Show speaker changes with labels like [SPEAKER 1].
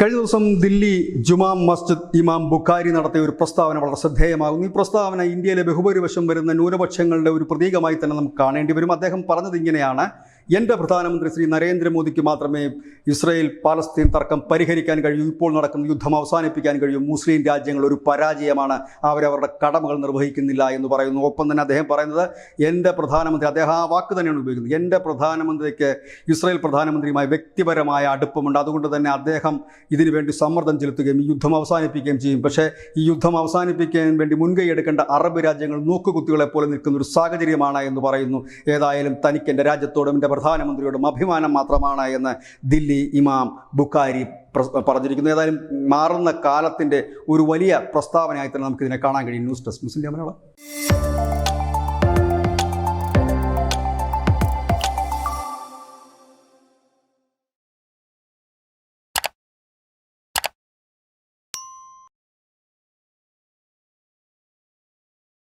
[SPEAKER 1] കഴിഞ്ഞ ദിവസം ദില്ലി ജുമാ മസ്ജിദ് ഇമാം ബുഖാരി നടത്തിയ ഒരു പ്രസ്താവന വളരെ ശ്രദ്ധേയമാകുന്നു. ഈ പ്രസ്താവന ഇന്ത്യയിലെ ബഹുഭൂരിപക്ഷം വരുന്ന ന്യൂനപക്ഷങ്ങളുടെ ഒരു പ്രതീകമായി തന്നെ നമുക്ക് കാണേണ്ടി വരും. അദ്ദേഹം പറഞ്ഞത് ഇങ്ങനെയാണ്: എൻ്റെ പ്രധാനമന്ത്രി ശ്രീ നരേന്ദ്രമോദിക്ക് മാത്രമേ ഇസ്രായേൽ പാലസ്തീൻ തർക്കം പരിഹരിക്കാൻ കഴിയൂ, ഇപ്പോൾ നടക്കുന്ന യുദ്ധം അവസാനിപ്പിക്കാൻ കഴിയും. മുസ്ലിം രാജ്യങ്ങൾ ഒരു പരാജയമാണ്, അവരവരുടെ കടമകൾ നിർവഹിക്കുന്നില്ല എന്ന് പറയുന്നു. ഒപ്പം തന്നെ അദ്ദേഹം പറയുന്നത് എൻ്റെ പ്രധാനമന്ത്രി, അദ്ദേഹം ആ വാക്ക് തന്നെയാണ് ഉപയോഗിക്കുന്നത്, എൻ്റെ പ്രധാനമന്ത്രിക്ക് ഇസ്രായേൽ പ്രധാനമന്ത്രിയുമായി വ്യക്തിപരമായ അടുപ്പമുണ്ട്, അതുകൊണ്ട് തന്നെ അദ്ദേഹം ഇതിനു വേണ്ടി സമ്മർദ്ദം ചെലുത്തുകയും ഈ യുദ്ധം അവസാനിപ്പിക്കുകയും ചെയ്യും. പക്ഷേ ഈ യുദ്ധം അവസാനിപ്പിക്കാൻ വേണ്ടി മുൻകൈ എടുക്കേണ്ട അറബ് രാജ്യങ്ങൾ നോക്കുകുത്തികളെ പോലെ നിൽക്കുന്ന ഒരു സാഹചര്യമാണ് എന്ന് പറയുന്നു. ഏതായാലും തനിക്ക് എൻ്റെ രാജ്യത്തോടും എൻ്റെ പ്രധാനമന്ത്രിയോടും അഭിമാനം മാത്രമാണ് എന്ന് ദില്ലി ഇമാം ബുഖാരി പറഞ്ഞിരിക്കുന്നു. ഏതായാലും മാറുന്ന കാലത്തിൻ്റെ ഒരു വലിയ പ്രസ്താവനയായി തന്നെ നമുക്കിതിനെ കാണാൻ കഴിയും. ന്യൂസ് ഡെസ്ക് മുസ്ലിം മലയാളം.